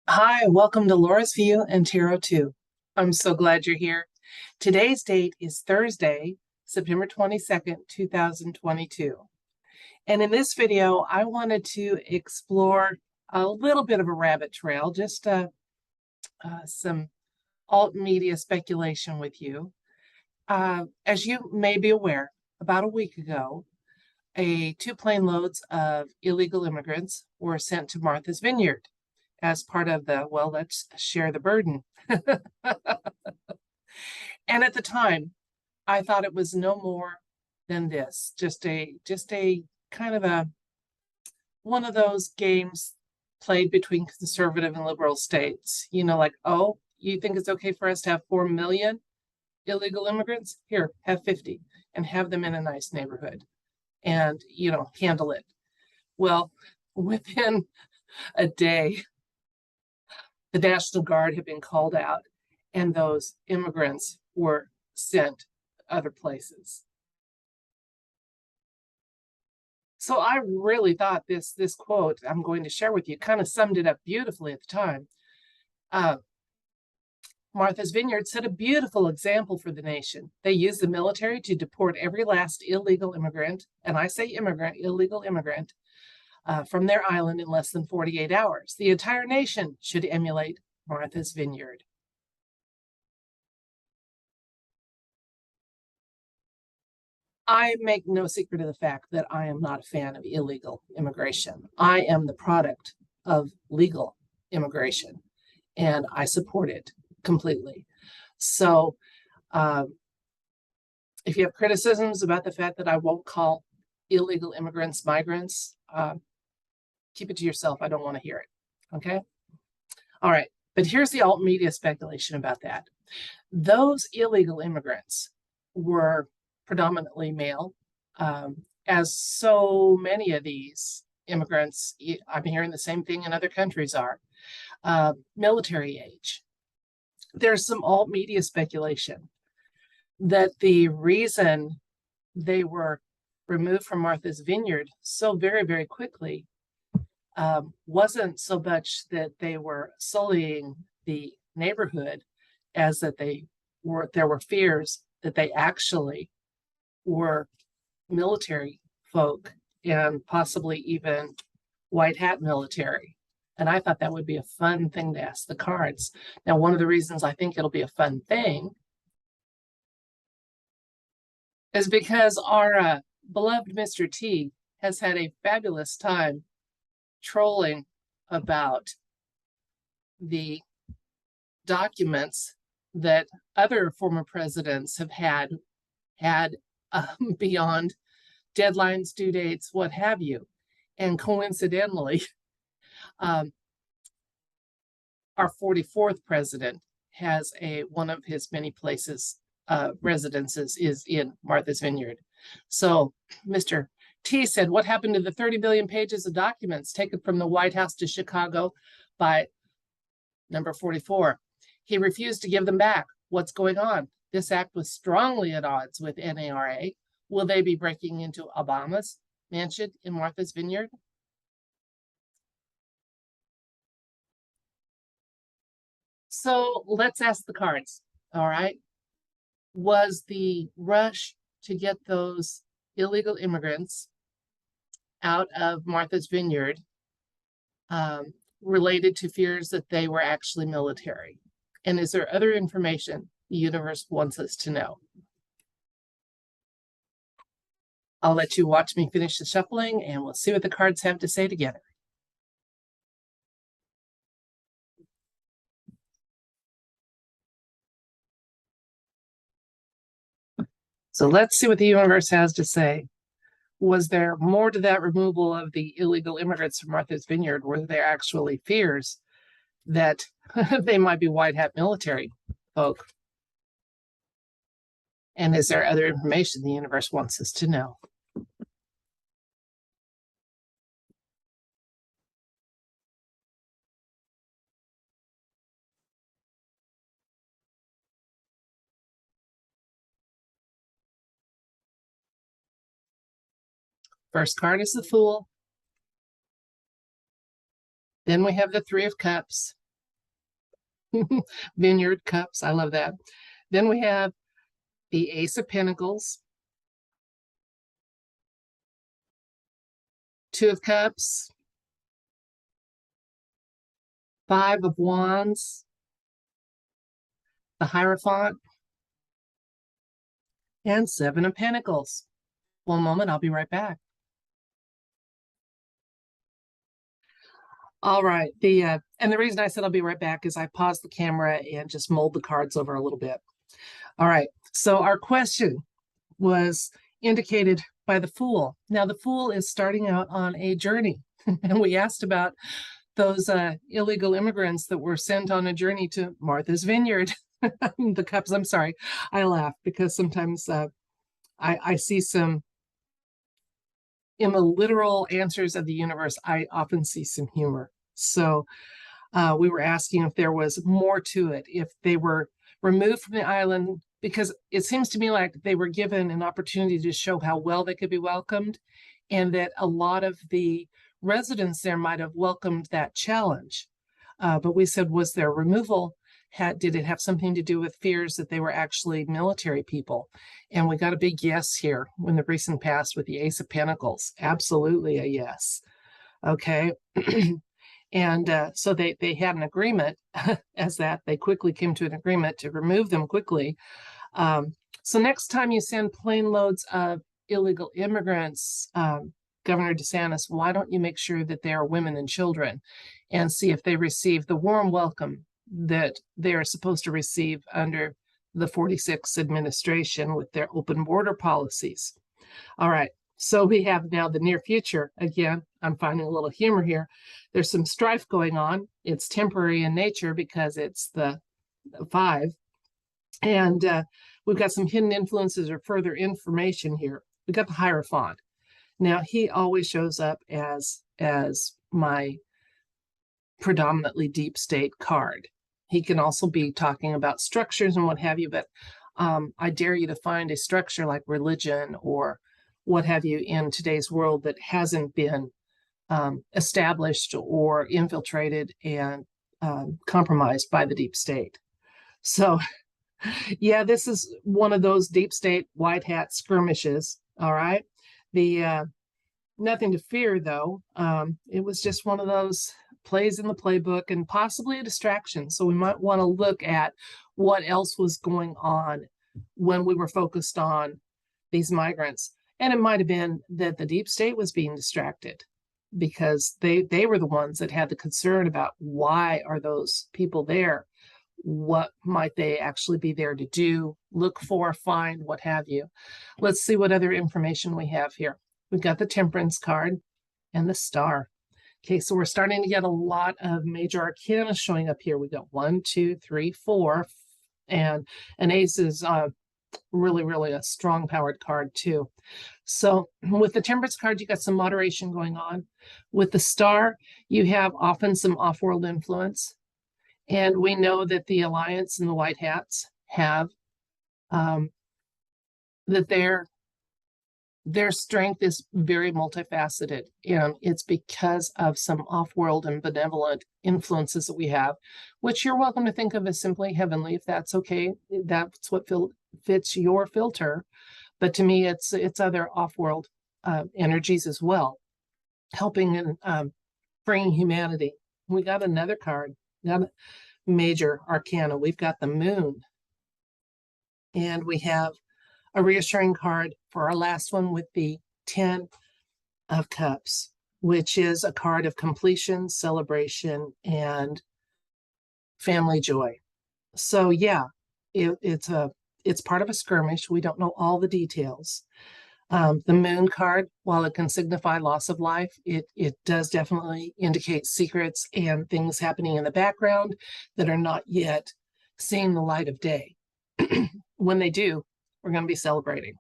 Hi, welcome to Laura's View and Tarot 2. I'm so glad you're here. Today's date is Thursday, September 22nd, 2022. And in this video, I wanted to explore a little bit of a rabbit trail, just some alt media speculation with you. As you may be aware, about a week ago, two plane loads of illegal immigrants were sent to Martha's Vineyard as part of let's share the burden. And at the time, I thought it was no more than this, just a kind of one of those games played between conservative and liberal states. Like, oh, you think it's okay for us to have 4 million illegal immigrants? Here, have 50 and have them in a nice neighborhood and, handle it. Well, within a day, the National Guard had been called out, and those immigrants were sent other places. So I really thought this quote I'm going to share with you kind of summed it up beautifully at the time. Martha's Vineyard set a beautiful example for the nation. They used the military to deport every last illegal immigrant, and I say illegal immigrant, from their island in less than 48 hours. The entire nation should emulate Martha's Vineyard. I make no secret of the fact that I am not a fan of illegal immigration. I am the product of legal immigration, and I support it completely. So if you have criticisms about the fact that I won't call illegal immigrants migrants, keep it to yourself. I don't want to hear it. Okay? All right. But here's the alt media speculation about that. Those illegal immigrants were predominantly male, as so many of these immigrants, I'm hearing the same thing in other countries are, military age. There's some alt media speculation that the reason they were removed from Martha's Vineyard so very, very quickly wasn't so much that they were sullying the neighborhood as that there were fears that they actually were military folk and possibly even white hat military. And I thought that would be a fun thing to ask the cards. Now, one of the reasons I think it'll be a fun thing is because our beloved Mr. T has had a fabulous time trolling about the documents that other former presidents have had beyond deadlines, due dates, what have you. And coincidentally, our 44th president has one of his many places, residences is in Martha's Vineyard. So Mr. T said, what happened to the 30 billion pages of documents taken from the White House to Chicago by number 44? He refused to give them back. What's going on? This act was strongly at odds with NARA. Will they be breaking into Obama's mansion in Martha's Vineyard? So let's ask the cards, all right? Was the rush to get those illegal immigrants out of Martha's Vineyard related to fears that they were actually military? And is there other information the universe wants us to know? I'll let you watch me finish the shuffling and we'll see what the cards have to say together. So let's see what the universe has to say. Was there more to that removal of the illegal immigrants from Martha's Vineyard? Were there actually fears that they might be white hat military folk? And is there other information the universe wants us to know? First card is the Fool. Then we have the Three of Cups. Vineyard cups. I love that. Then we have the Ace of Pentacles, Two of Cups, Five of Wands, the Hierophant, and Seven of Pentacles. One moment, I'll be right back. All right, and the reason I said I'll be right back is I paused the camera and just mulled the cards over a little bit. All right, so our question was indicated by the Fool. Now, the Fool is starting out on a journey, and we asked about those illegal immigrants that were sent on a journey to Martha's Vineyard. The cups, I'm sorry, I laugh because sometimes I see some, in the literal answers of the universe, I often see some humor. So we were asking if there was more to it, if they were removed from the island, because it seems to me like they were given an opportunity to show how well they could be welcomed, and that a lot of the residents there might have welcomed that challenge. But we said, was their removal, did it have something to do with fears that they were actually military people? And we got a big yes here in the recent past with the Ace of Pentacles. Absolutely a yes. Okay. And so they had an agreement as that they quickly came to an agreement to remove them quickly. So next time you send plane loads of illegal immigrants, Governor DeSantis, why don't you make sure that they are women and children and see if they receive the warm welcome that they are supposed to receive under the 46th administration with their open border policies. All right, so we have now the near future. Again, I'm finding a little humor here. There's some strife going on. It's temporary in nature because it's the 5. And we've got some hidden influences or further information here. We got the Hierophant. Now, he always shows up as my predominantly deep state card. He can also be talking about structures and what have you, but I dare you to find a structure like religion or what have you in today's world that hasn't been established or infiltrated and compromised by the deep state. So, yeah, this is one of those deep state white hat skirmishes. All right. Nothing to fear, though. It was just one of those plays in the playbook and possibly a distraction. So we might want to look at what else was going on when we were focused on these migrants. And it might have been that the deep state was being distracted because they were the ones that had the concern about why are those people there? What might they actually be there to do, look for, find, what have you. Let's see what other information we have here. We've got the Temperance card and the Star. Okay, so we're starting to get a lot of major arcana showing up here. We got 1, 2, 3, 4, and an Ace is really, really a strong powered card too. So with the Temperance card, you got some moderation going on. With the Star, you have often some off-world influence. And we know that the Alliance and the White Hats have that their strength is very multifaceted, and it's because of some off-world and benevolent influences that we have, which you're welcome to think of as simply heavenly, if that's okay. That's what fits your filter. But to me, it's other off-world energies as well, helping and bringing humanity. We got another card, got a major arcana. We've got the Moon, and we have a reassuring card for our last one with the 10 of Cups, which is a card of completion, celebration, and family joy. So yeah, it's part of a skirmish. We don't know all the details. The Moon card, while it can signify loss of life, it does definitely indicate secrets and things happening in the background that are not yet seeing the light of day. When they do, we're going to be celebrating.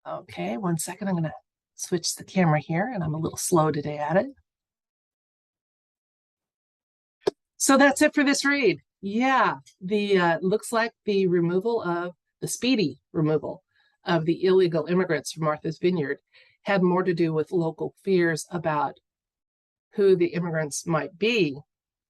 Okay, 1 second. I'm going to switch the camera here, and I'm a little slow today at it. So that's it for this read. Yeah, the looks like the speedy removal of the illegal immigrants from Martha's Vineyard had more to do with local fears about who the immigrants might be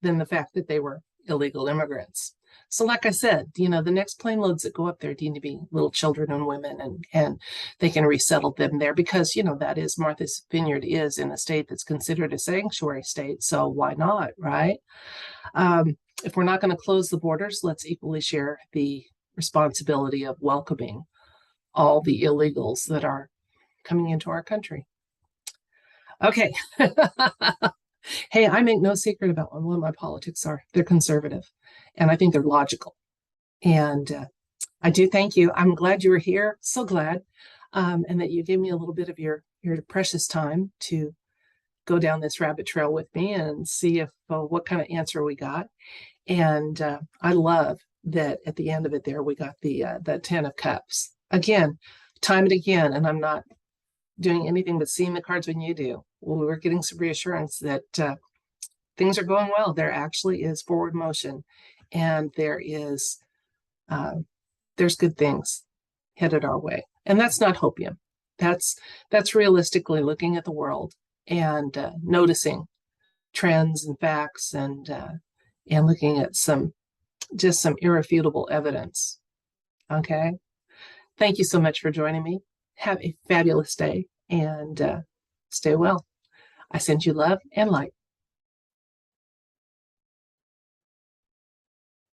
than the fact that they were illegal immigrants. So like I said, the next plane loads that go up there need to be little children and women, and they can resettle them there because, that is Martha's Vineyard is in a state that's considered a sanctuary state. So why not, right? If we're not going to close the borders, let's equally share the responsibility of welcoming all the illegals that are coming into our country. Okay. Hey, I make no secret about what my politics are. They're conservative, and I think they're logical. And I do thank you. I'm glad you were here. So glad. And that you gave me a little bit of your precious time to go down this rabbit trail with me and see if what kind of answer we got. And I love that at the end of it there, we got the 10 of Cups. Again, time and again, and I'm not doing anything but seeing the cards when you do. Well, we're getting some reassurance that things are going well. There actually is forward motion, and there's good things headed our way. And that's not hopium. That's realistically looking at the world and noticing trends and facts and looking at some irrefutable evidence. Okay. Thank you so much for joining me. Have a fabulous day and stay well. I send you love and light.